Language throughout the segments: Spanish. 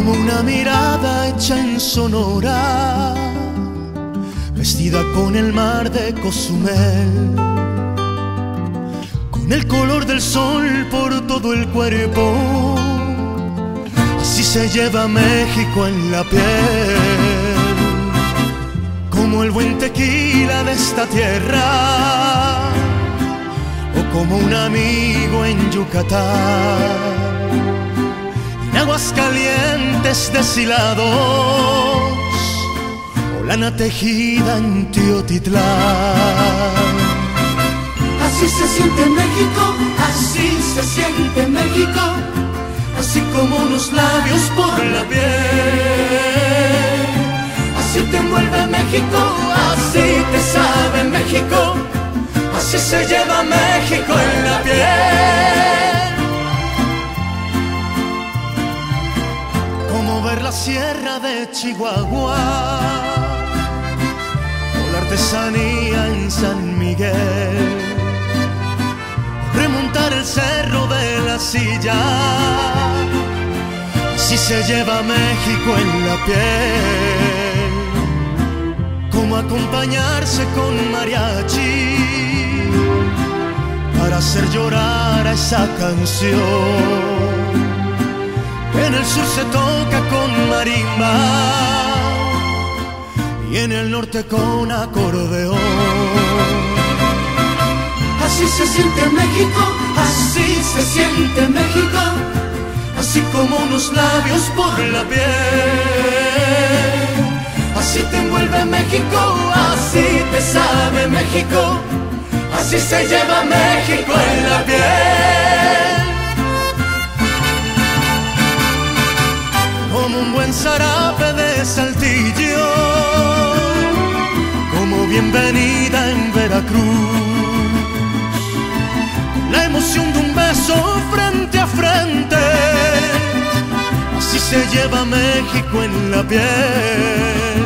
como una mirada hecha en Sonora, vestida con el mar de Cozumel, con el color del sol por todo el cuerpo. Así se lleva México en la piel, como el buen tequila de esta tierra, o como un amigo en Yucatán, en Aguascalientes deshilados, o lana tejida en Teotitlán. Así se siente México, así se siente México, así como unos labios por la piel. Así te envuelve México, así te sabe México, así se lleva México en la piel. Como ver la sierra de Chihuahua, o la artesanía en San Miguel, remontar el cerro de la Silla. Así se lleva México en la piel, como acompañarse con mariachi para hacer llorar a esa canción. En el sur se toca con marimba y en el norte con acordeón. Así se siente México, así se siente México, así como unos labios por la piel. Así te envuelve México, así te sabe México, así se lleva México en la piel. Como un buen zarape de Saltillo, como bienvenida en Veracruz, la emoción de un beso frente a frente. Así se lleva México en la piel,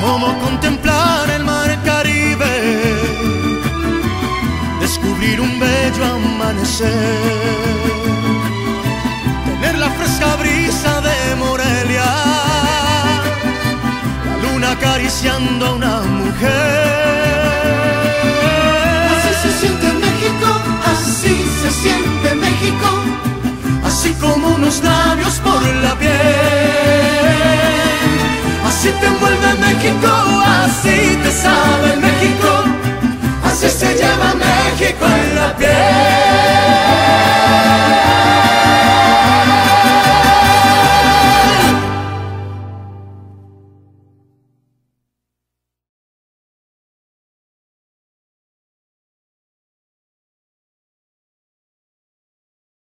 como contemplar el mar Caribe, descubrir un bello amanecer, tener la fresca brisa de Morelia, la luna acariciando a una mujer. Así se siente México, así se siente México, así como unos labios por la piel. Así te envuelve México, así te sabe